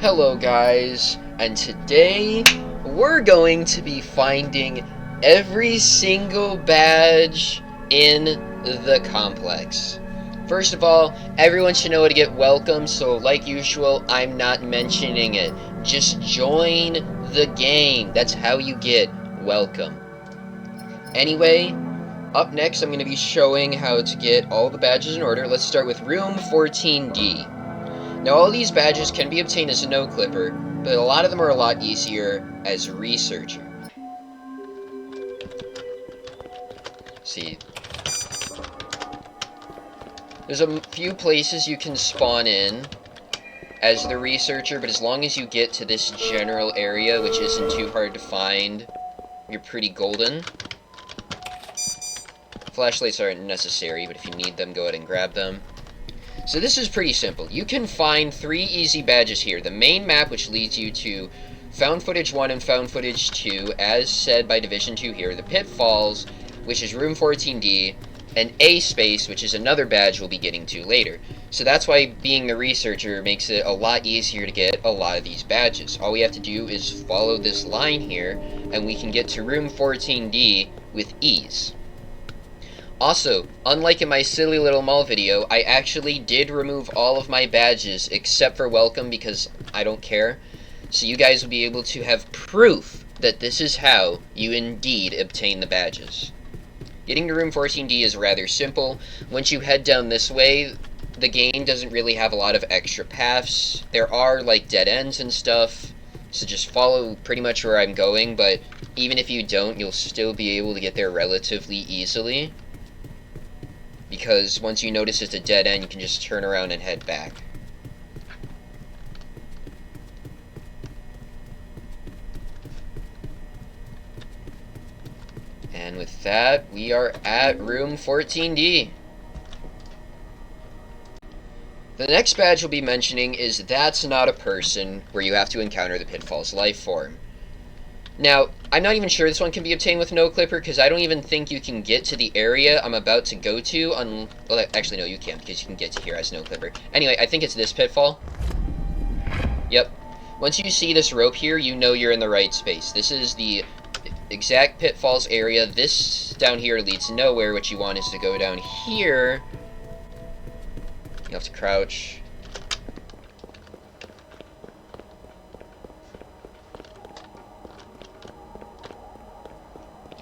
Hello guys, and today we're going to be finding every single badge in the complex. First of all, everyone should know how to get welcome, so like usual, I'm not mentioning it. Just join the game. That's how you get welcome. Anyway, up next I'm going to be showing how to get all the badges in order. Let's start with room 14D. Now all these badges can be obtained as a no clipper, but a lot of them are a lot easier as a researcher. See, there's a few places you can spawn in as the researcher, but as long as you get to this general area, which isn't too hard to find, you're pretty golden. Flashlights aren't necessary, but if you need them, go ahead and grab them. So this is pretty simple. You can find 3 easy badges here. The main map, which leads you to Found Footage 1 and Found Footage 2, as said by Division 2 here. The Pitfalls, which is Room 14D, and A Space, which is another badge we'll be getting to later. So that's why being the researcher makes it a lot easier to get a lot of these badges. All we have to do is follow this line here, and we can get to Room 14D with ease. Also, unlike in my silly little mall video, I actually did remove all of my badges except for welcome because I don't care. So you guys will be able to have proof that this is how you indeed obtain the badges. Getting to room 14D is rather simple. Once you head down this way, the game doesn't really have a lot of extra paths. There are like dead ends and stuff, so just follow pretty much where I'm going, but even if you don't, you'll still be able to get there relatively easily. Because once you notice it's a dead end, you can just turn around and head back. And with that, we are at room 14D. The next badge we'll be mentioning is That's Not a Person, where you have to encounter the Pitfall's life form. Now, I'm not even sure this one can be obtained with no clipper, because I don't even think you can get to the area I'm about to go to well, actually, no, you can't, because you can get to here as no clipper. Anyway, I think it's this pitfall. Yep. Once you see this rope here, you know you're in the right space. This is the exact pitfalls area. This down here leads nowhere. What you want is to go down here. You have to crouch.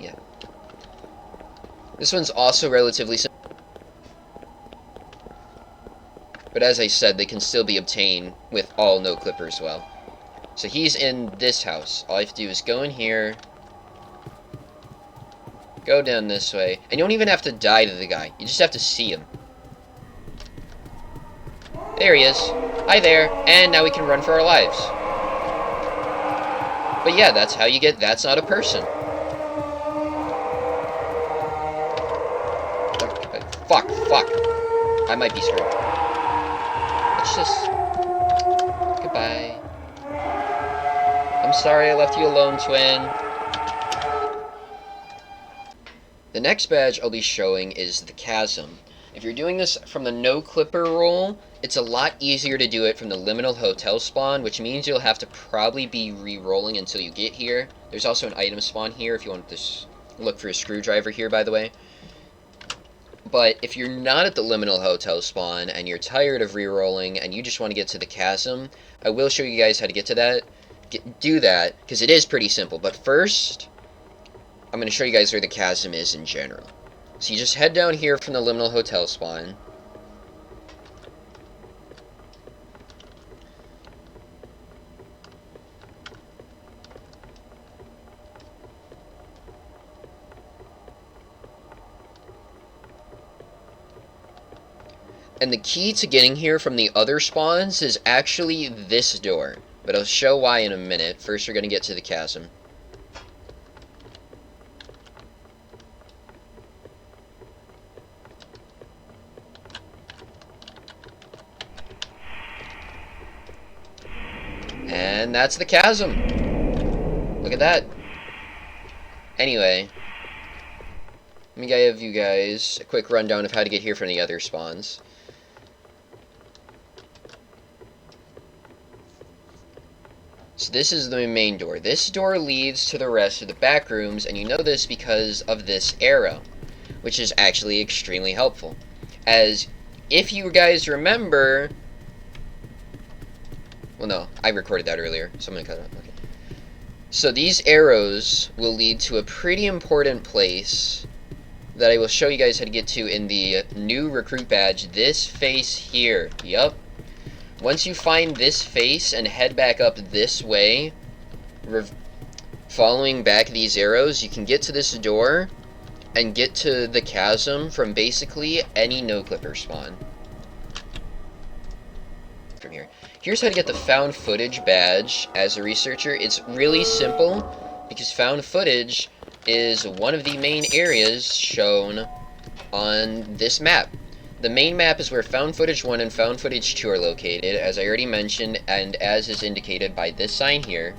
Yeah. This one's also relatively simple. But as I said, they can still be obtained with all no clipper as well. So he's in this house. All I have to do is go in here, go down this way, and you don't even have to die to the guy. You just have to see him. There he is. Hi there. And now we can run for our lives. But yeah, that's how you get That's Not a Person. Fuck. I might be screwed. Let's just... Goodbye. I'm sorry I left you alone, twin. The next badge I'll be showing is the Chasm. If you're doing this from the no clipper role, it's a lot easier to do it from the liminal hotel spawn, which means you'll have to probably be re-rolling until you get here. There's also an item spawn here if you want to look for a screwdriver here, by the way. But if you're not at the liminal hotel spawn and you're tired of re-rolling and you just want to get to the Chasm, I will show you guys how to get to that. Do that, because it is pretty simple. But first, I'm going to show you guys where the Chasm is in general. So you just head down here from the liminal hotel spawn. And the key to getting here from the other spawns is actually this door. But I'll show why in a minute. First, we're going to get to the Chasm. And that's the Chasm. Look at that. Anyway, let me give you guys a quick rundown of how to get here from the other spawns. So this is the main door. This door leads to the rest of the back rooms, and you know this because of this arrow, which is actually extremely helpful. As if you guys remember... Well, no, I recorded that earlier, so I'm going to cut it out. Okay. So these arrows will lead to a pretty important place that I will show you guys how to get to in the new recruit badge. This face here. Yup. Once you find this face and head back up this way, following back these arrows, you can get to this door and get to the chasm from basically any no-clipper spawn. From here. Here's how to get the found footage badge as a researcher. It's really simple because found footage is one of the main areas shown on this map. The main map is where found footage 1 and found footage 2 are located, as I already mentioned, and as is indicated by this sign here.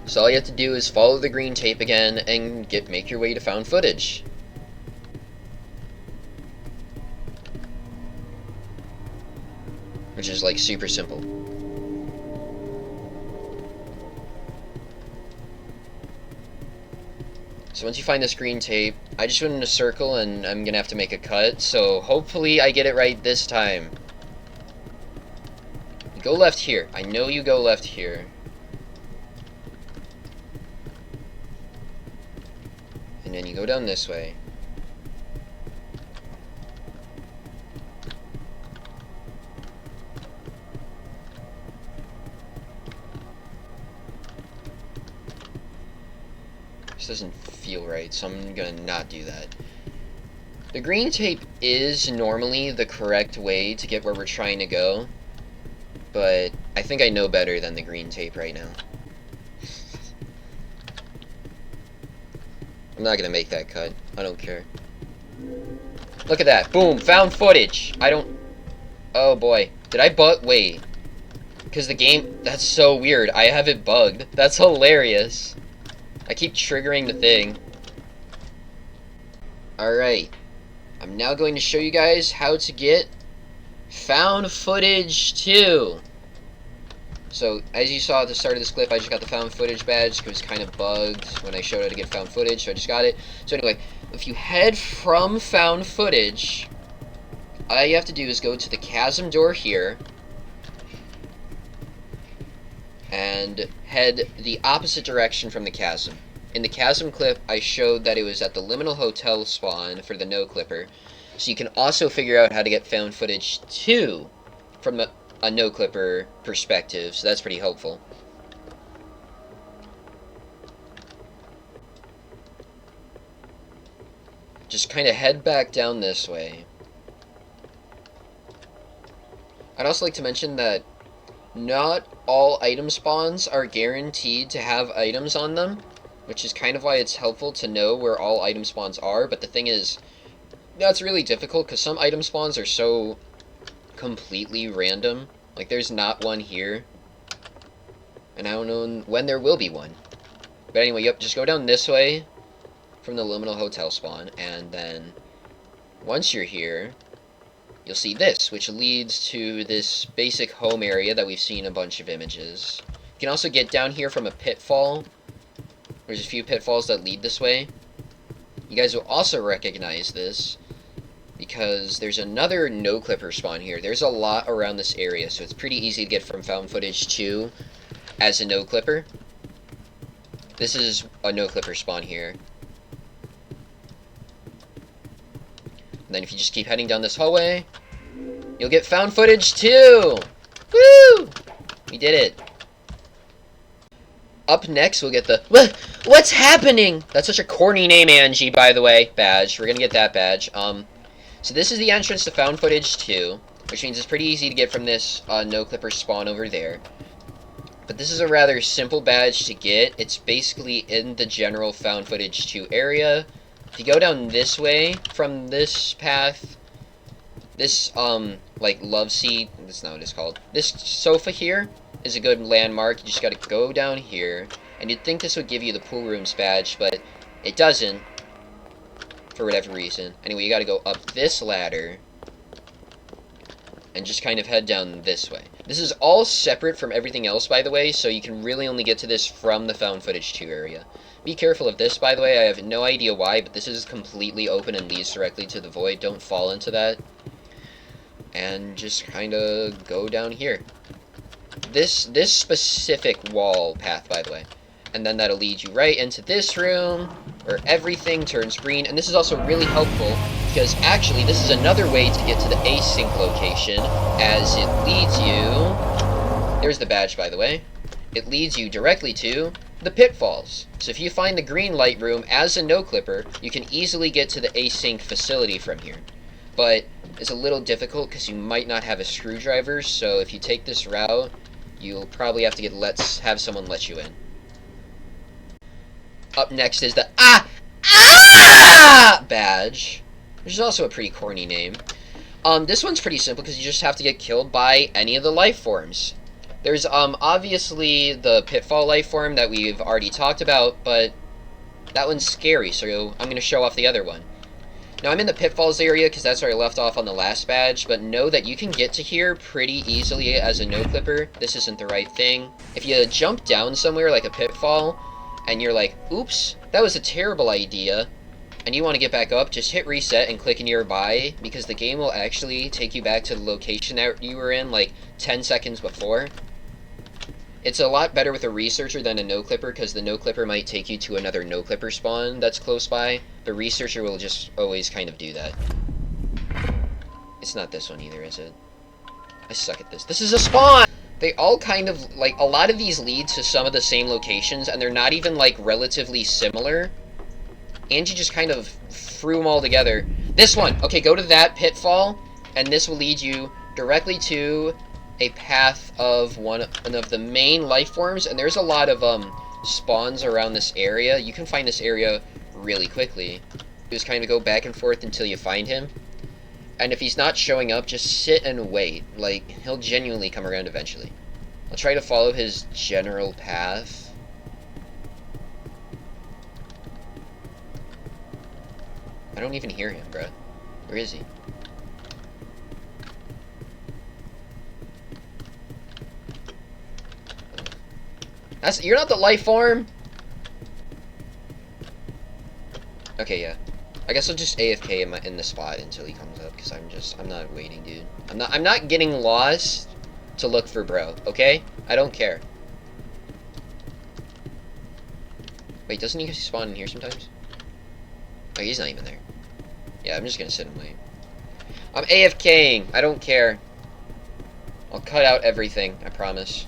So all you have to do is follow the green tape again and make your way to found footage. Which is like super simple. So once you find this green tape, I just went in a circle and I'm gonna have to make a cut, so hopefully I get it right this time. You go left here. I know you go left here. And then you go down this way. This doesn't feel right, so I'm gonna not do that. The green tape is normally the correct way to get where we're trying to go, but I think I know better than the green tape right now. I'm not gonna make that cut. I don't care. Look at that. Boom! Found footage! I don't... Oh boy. Did I bug... Wait. Because the game... That's so weird. I have it bugged. That's hilarious. I keep triggering the thing. Alright. I'm now going to show you guys how to get found footage 2. So, as you saw at the start of this clip, I just got the found footage badge. It was kind of bugged when I showed how to get found footage, so I just got it. So anyway, if you head from found footage, all you have to do is go to the chasm door here, and head the opposite direction from the chasm. In the chasm clip, I showed that it was at the liminal hotel spawn for the no clipper, so you can also figure out how to get found footage 2 from a no clipper perspective, so that's pretty helpful. Just kind of head back down this way. I'd also like to mention that not all item spawns are guaranteed to have items on them, which is kind of why it's helpful to know where all item spawns are, but the thing is, that's really difficult because some item spawns are so completely random. Like, there's not one here, and I don't know when there will be one. But anyway, yep, just go down this way from the liminal hotel spawn, and then once you're here, you'll see this, which leads to this basic home area that we've seen a bunch of images. You can also get down here from a pitfall. There's a few pitfalls that lead this way. You guys will also recognize this because there's another no clipper spawn here. There's a lot around this area, so it's pretty easy to get from found footage 2 as a no clipper. This is a no clipper spawn here. And then if you just keep heading down this hallway, you'll get found footage 2! Woo! We did it. Up next, we'll get the... What's happening? That's such a corny name, Angie, by the way. Badge. We're gonna get that badge. So this is the entrance to found footage 2, which means it's pretty easy to get from this no clipper spawn over there. But this is a rather simple badge to get. It's basically in the general found footage 2 area. If you go down this way from this path, this, like, love seat, that's not what it's called. This sofa here is a good landmark. You just gotta go down here, and you'd think this would give you the pool rooms badge, but it doesn't, for whatever reason. Anyway, you gotta go up this ladder, and just kind of head down this way. This is all separate from everything else, by the way, so you can really only get to this from the found footage 2 area. Be careful of this, by the way. I have no idea why, but this is completely open and leads directly to the void. Don't fall into that. And just kind of go down here. This specific wall path, by the way. And then that'll lead you right into this room, where everything turns green. And this is also really helpful, because actually this is another way to get to the async location, as it leads you... There's the badge, by the way. It leads you directly to the pitfalls. So if you find the green light room as a no-clipper, you can easily get to the async facility from here. But it's a little difficult because you might not have a screwdriver, so if you take this route, you'll probably have to have someone let you in. Up next is the A-A-AAHHH badge, which is also a pretty corny name. This one's pretty simple because you just have to get killed by any of the life forms. There's obviously the pitfall life form that we've already talked about, but that one's scary, so I'm going to show off the other one. Now, I'm in the pitfalls area because that's where I left off on the last badge, but know that you can get to here pretty easily as a no-clipper. This isn't the right thing. If you jump down somewhere like a pitfall, and you're like, oops, that was a terrible idea, and you want to get back up, just hit reset and click nearby, because the game will actually take you back to the location that you were in like 10 seconds before. It's a lot better with a researcher than a no-clipper, because the no-clipper might take you to another no-clipper spawn that's close by. The researcher will just always kind of do that. It's not this one either, is it? I suck at this. This is a spawn! They all kind of, like, a lot of these lead to some of the same locations, and they're not even, like, relatively similar. Angie just kind of threw them all together. This one! Okay, go to that pitfall, and this will lead you directly to a path of one of the main life forms, and there's a lot of spawns around this area. You can find this area really quickly. You just kind of go back and forth until you find him. And if he's not showing up, just sit and wait. Like, he'll genuinely come around eventually. I'll try to follow his general path. I don't even hear him, bruh. Where is he? You're not the life form? Okay, yeah. I guess I'll just AFK in the spot until he comes up, because I'm not waiting, dude. I'm not getting lost to look for bro, okay? I don't care. Wait, doesn't he spawn in here sometimes? Oh, he's not even there. Yeah, I'm just gonna sit and wait. I'm AFKing. I don't care. I'll cut out everything, I promise.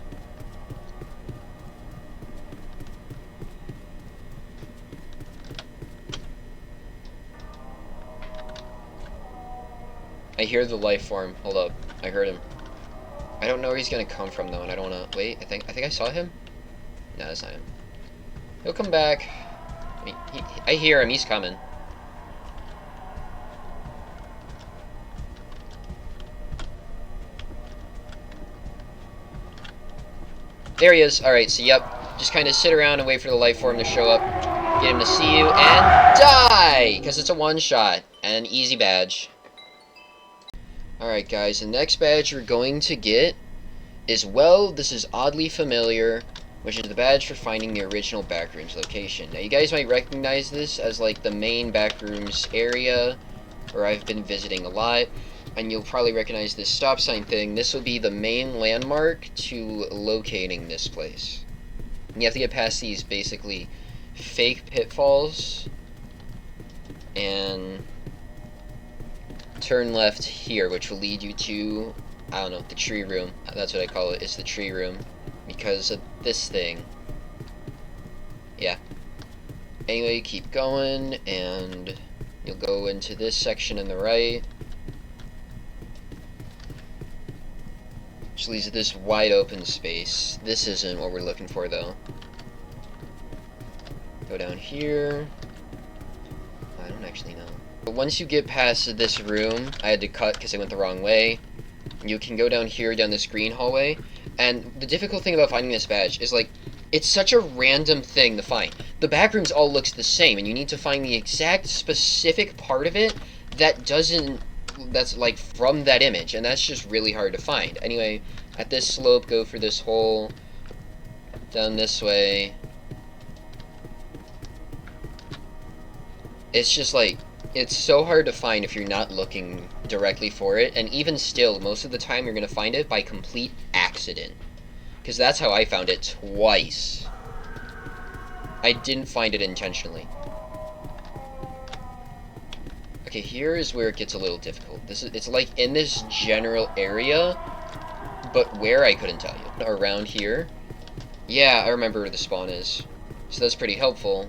I hear the life form. Hold up. I heard him. I don't know where he's gonna come from though, and I don't wanna wait. I think I saw him. No, that's not him. He'll come back. I hear him. He's coming. There he is. Alright, so yep. Just kind of sit around and wait for the life form to show up. Get him to see you, and die! Because it's a one-shot. And an easy badge. Alright guys, the next badge you're going to get is, well, this is oddly familiar, which is the badge for finding the original Backrooms location. Now you guys might recognize this as like the main Backrooms area, where I've been visiting a lot, and you'll probably recognize this stop sign thing. This will be the main landmark to locating this place. And you have to get past these basically fake pitfalls, and turn left here, which will lead you to, I don't know, the tree room. That's what I call it. It's the tree room because of this thing. Yeah. Anyway, keep going, and you'll go into this section on the right, which leads to this wide open space. This isn't what we're looking for, though. Go down here. I don't actually know. But once you get past this room, I had to cut because I went the wrong way. You can go down here, down this green hallway. And the difficult thing about finding this badge is, like, it's such a random thing to find. The Backrooms all looks the same, and you need to find the exact specific part of it that doesn't that's like from that image, and that's just really hard to find. Anyway, at this slope, go for this hole, down this way. It's just like, it's so hard to find if you're not looking directly for it, and even still, most of the time you're going to find it by complete accident. Because that's how I found it twice. I didn't find it intentionally. Okay, here is where it gets a little difficult. It's like in this general area, but where I couldn't tell you. Around here. Yeah, I remember where the spawn is. So that's pretty helpful,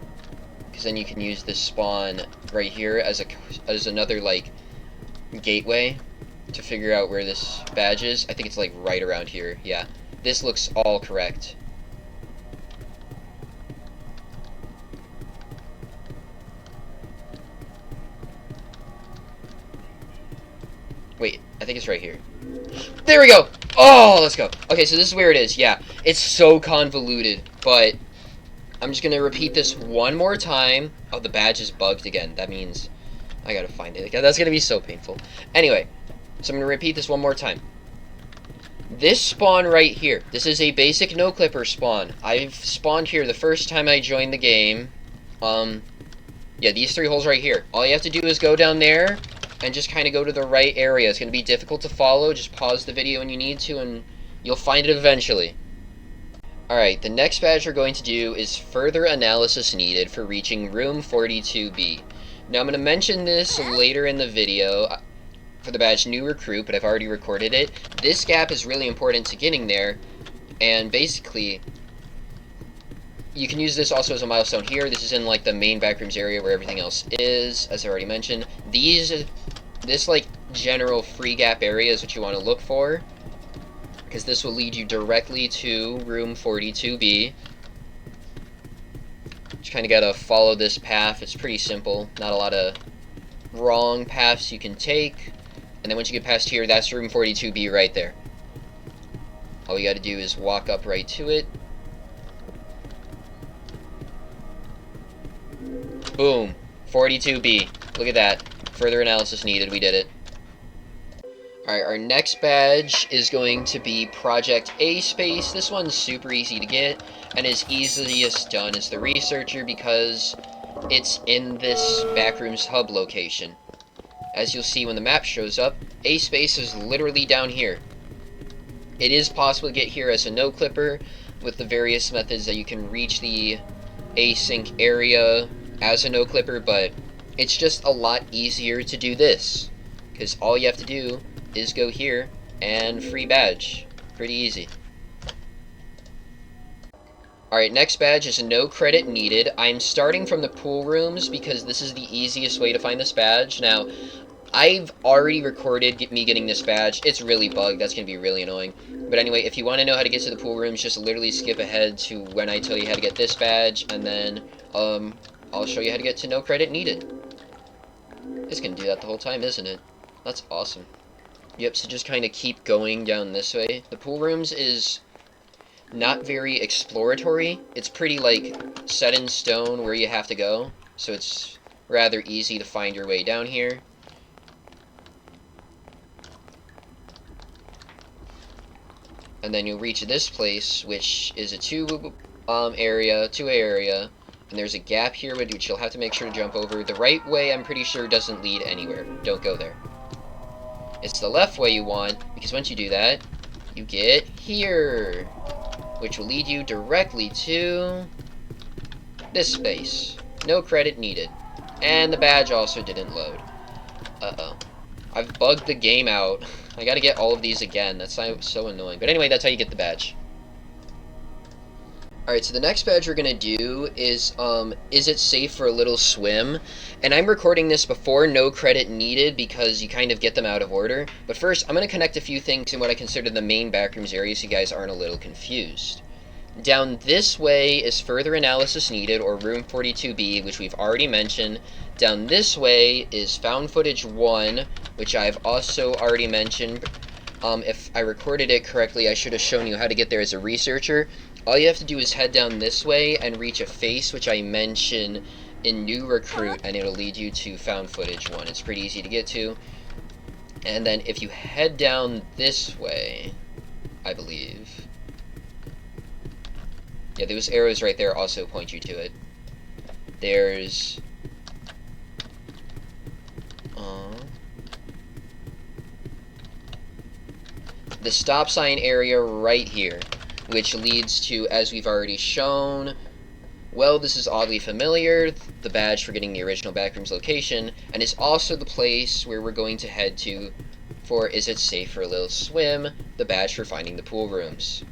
because then you can use this spawn right here as another, like, gateway to figure out where this badge is. I think it's, like, right around here. Yeah. This looks all correct. Wait, I think it's right here. There we go! Oh, let's go. Okay, so this is where it is. Yeah, it's so convoluted, but I'm just gonna repeat this one more time. Oh, the badge is bugged again. That means I gotta find it again. That's gonna be so painful. Anyway, so I'm gonna repeat this one more time. This spawn right here, this is a basic no-clipper spawn. I've spawned here the first time I joined the game. Yeah, these 3 holes right here. All you have to do is go down there and just kind of go to the right area. It's going to be difficult to follow. Just pause the video when you need to, and you'll find it eventually. Alright, the next badge we're going to do is further analysis needed for reaching room 42B. Now, I'm going to mention this later in the video for the badge New Recruit, but I've already recorded it. This gap is really important to getting there, and basically, you can use this also as a milestone here. This is in, like, the main Backrooms area where everything else is, as I already mentioned. This, like, general free gap area is what you want to look for, because this will lead you directly to room 42B. Just kind of gotta follow this path. It's pretty simple. Not a lot of wrong paths you can take. And then once you get past here, that's room 42B right there. All you gotta do is walk up right to it. Boom. 42B. Look at that. Further analysis needed. We did it. Alright, our next badge is going to be Project A Space. This one's super easy to get, and is easiest done as the Researcher because it's in this Backrooms hub location. As you'll see when the map shows up, A Space is literally down here. It is possible to get here as a no-clipper with the various methods that you can reach the async area as a no-clipper, but it's just a lot easier to do this, because all you have to do is go here and free badge. Pretty easy. Alright, next badge is no credit needed. I'm starting from the pool rooms because this is the easiest way to find this badge. Now, I've already recorded me getting this badge. It's really bugged. That's going to be really annoying. But anyway, if you want to know how to get to the pool rooms, just literally skip ahead to when I tell you how to get this badge, and then I'll show you how to get to no credit needed. It's going to do that the whole time, isn't it? That's awesome. Yep, so just kind of keep going down this way. The pool rooms is not very exploratory. It's pretty, like, set in stone where you have to go. So it's rather easy to find your way down here. And then you'll reach this place, which is a two-way area. And there's a gap here, which you'll have to make sure to jump over. The right way, I'm pretty sure, doesn't lead anywhere. Don't go there. It's the left way you want, because once you do that, you get here, which will lead you directly to this space. No credit needed. And the badge also didn't load. Uh-oh. I've bugged the game out. I gotta get all of these again. That's so annoying. But anyway, that's how you get the badge. Alright, so the next badge we're gonna do is it safe for a little swim? And I'm recording this before no credit needed because you kind of get them out of order. But first, I'm gonna connect a few things in what I consider the main Backrooms area so you guys aren't a little confused. Down this way is further analysis needed, or room 42B, which we've already mentioned. Down this way is found footage 1, which I've also already mentioned. If I recorded it correctly, I should have shown you how to get there as a researcher. All you have to do is head down this way and reach a face, which I mentioned in New Recruit, and it'll lead you to found footage 1. It's pretty easy to get to. And then if you head down this way, I believe. Yeah, those arrows right there also point you to it. There's... the stop sign area right here, which leads to, as we've already shown, well, this is oddly familiar, the badge for getting the original Backrooms location, and is also the place where we're going to head to for Is It Safe for a Little Swim, the badge for finding the pool rooms.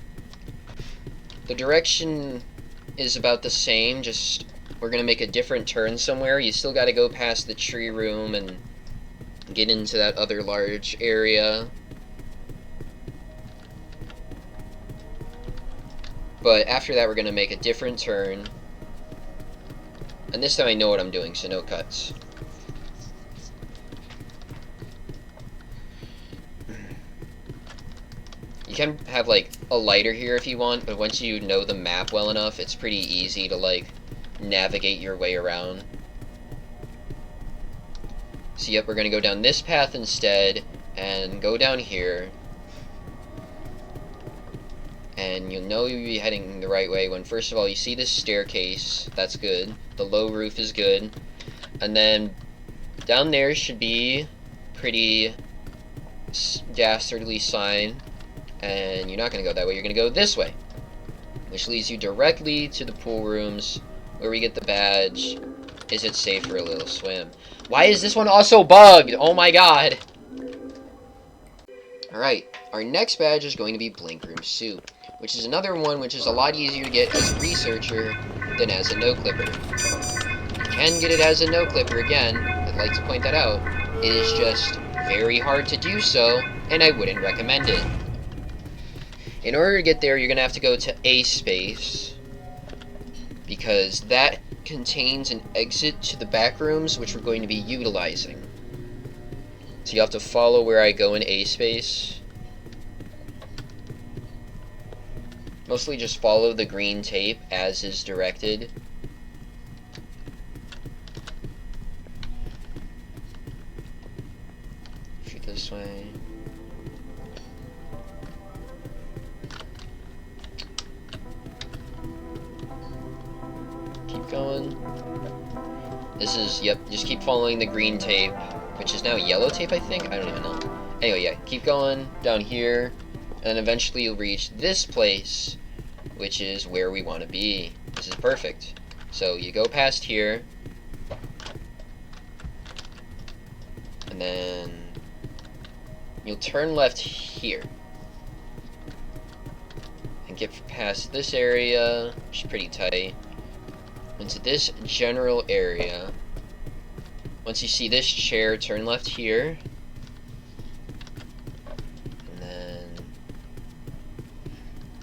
The direction is about the same, just we're going to make a different turn somewhere. You still got to go past the tree room and get into that other large area. But after that, we're going to make a different turn. And this time I know what I'm doing, so no cuts. You can have, like, a lighter here if you want, but once you know the map well enough, it's pretty easy to, like, navigate your way around. So, yep, we're going to go down this path instead, and go down here. And you'll know you'll be heading the right way when, first of all, you see this staircase. That's good. The low roof is good. And then down there should be pretty dastardly sign. And you're not going to go that way. You're going to go this way, which leads you directly to the pool rooms where we get the badge. Is it safe for a little swim? Why is this one also bugged? Oh my god. Alright, our next badge is going to be Backrooms suit, which is another one which is a lot easier to get as a researcher than as a no-clipper. You can get it as a no-clipper again, I'd like to point that out. It is just very hard to do so, and I wouldn't recommend it. In order to get there, you're going to have to go to A space, because that contains an exit to the back rooms, which we're going to be utilizing. So you have to follow where I go in A space. Mostly just follow the green tape as is directed. Shoot this way. Keep going. This is, yep, just keep following the green tape, which is now yellow tape, I think? I don't even know. Anyway, yeah, keep going down here, and then eventually you'll reach this place, which is where we want to be. This is perfect. So you go past here, and then you'll turn left here, and get past this area, which is pretty tight, into this general area. Once you see this chair, turn left here, and then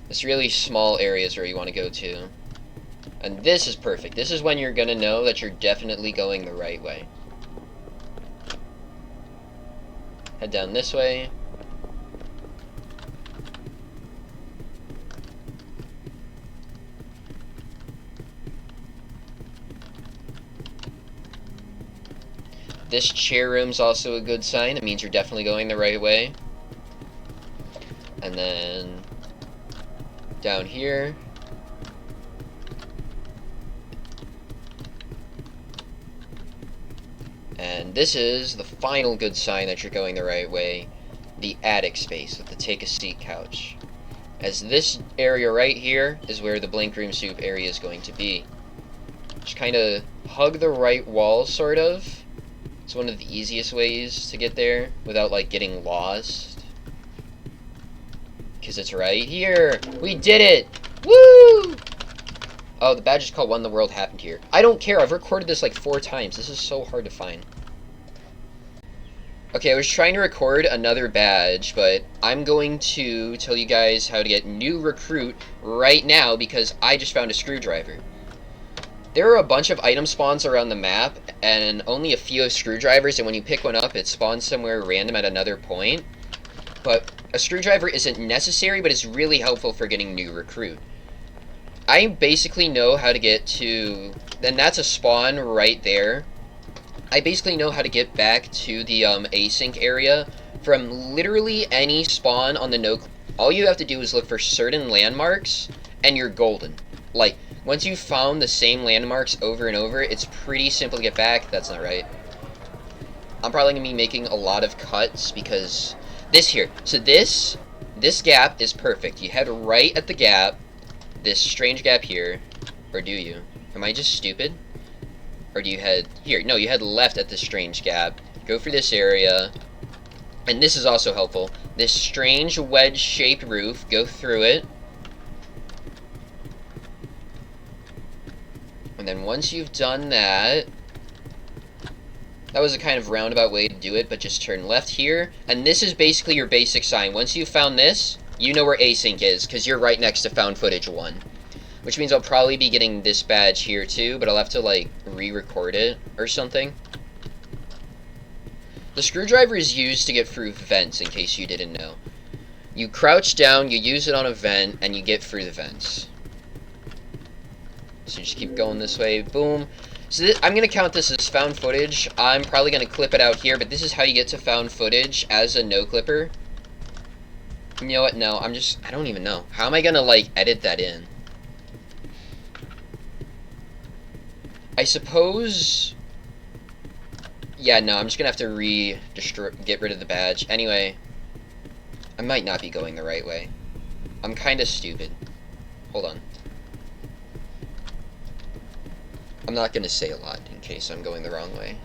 this really small area is where you want to go to. And this is perfect. This is when you're going to know that you're definitely going the right way. Head down this way. This chair room's also a good sign. It means you're definitely going the right way. And then down here. And this is the final good sign that you're going the right way. The attic space with the take a seat couch. As this area right here is where the Backrooms soup area is going to be. Just kind of hug the right wall, sort of. It's one of the easiest ways to get there without, like, getting lost. Because it's right here. We did it! Woo! Oh, the badge is called When the World Happened Here. I don't care. I've recorded this like 4 times. This is so hard to find. Okay, I was trying to record another badge, but I'm going to tell you guys how to get new recruit right now because I just found a screwdriver. There are a bunch of item spawns around the map, and only a few of screwdrivers, and when you pick one up, it spawns somewhere random at another point. But a screwdriver isn't necessary, but it's really helpful for getting new recruit. I basically know how to get to... and that's a spawn right there. I basically know how to get back to the async area from literally any spawn on the no. All you have to do is look for certain landmarks, and you're golden. Like, once you've found the same landmarks over and over, it's pretty simple to get back. That's not right. I'm probably going to be making a lot of cuts because this here. So this gap is perfect. You head right at the gap, this strange gap here. Or do you? Am I just stupid? Or do you head here? No, you head left at this strange gap. Go for this area. And this is also helpful. This strange wedge-shaped roof. Go through it. And then once you've done that... That was a kind of roundabout way to do it, but just turn left here. And this is basically your basic sign. Once you've found this, you know where async is, because you're right next to found footage 1. Which means I'll probably be getting this badge here too, but I'll have to, like, re-record it or something. The screwdriver is used to get through vents, in case you didn't know. You crouch down, you use it on a vent, and you get through the vents. So just keep going this way. Boom. So I'm going to count this as found footage. I'm probably going to clip it out here, but this is how you get to found footage as a no-clipper. You know what? No, I don't even know. How am I going to, like, edit that in? I suppose... Yeah, no, I'm just going to have to get rid of the badge. Anyway, I might not be going the right way. I'm kind of stupid. Hold on. I'm not going to say a lot in case I'm going the wrong way.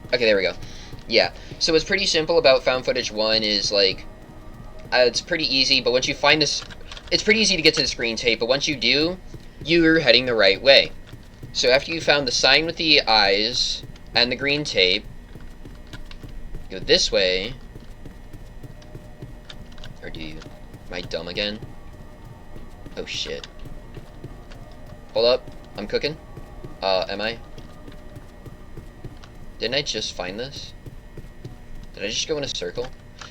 Okay, there we go. Yeah, so what's pretty simple about found footage 1 is, like, it's pretty easy, but once you find this, it's pretty easy to get to the screen tape, but once you do, you're heading the right way. So after you found the sign with the eyes and the green tape, go this way. Or do you? Am I dumb again? Oh shit. Hold up. I'm cooking. Am I? Didn't I just find this? Did I just go in a circle?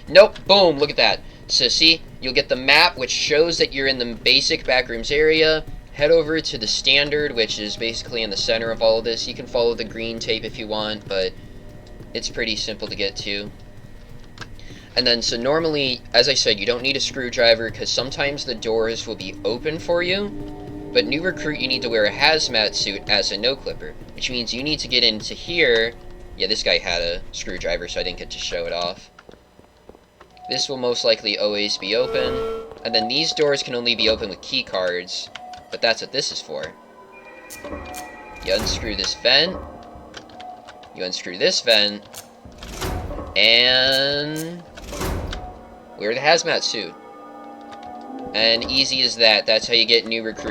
Nope. Boom. Look at that. So see, you'll get the map, which shows that you're in the basic Backrooms area. Head over to the standard, which is basically in the center of all of this. You can follow the green tape if you want, but it's pretty simple to get to. And then, so normally, as I said, you don't need a screwdriver, because sometimes the doors will be open for you. But new recruit, you need to wear a hazmat suit as a no-clipper, which means you need to get into here. Yeah, this guy had a screwdriver, so I didn't get to show it off. This will most likely always be open. And then these doors can only be open with key cards, but that's what this is for. You unscrew this vent. You unscrew this vent. And wear the hazmat suit. And easy as that. That's how you get new recruit.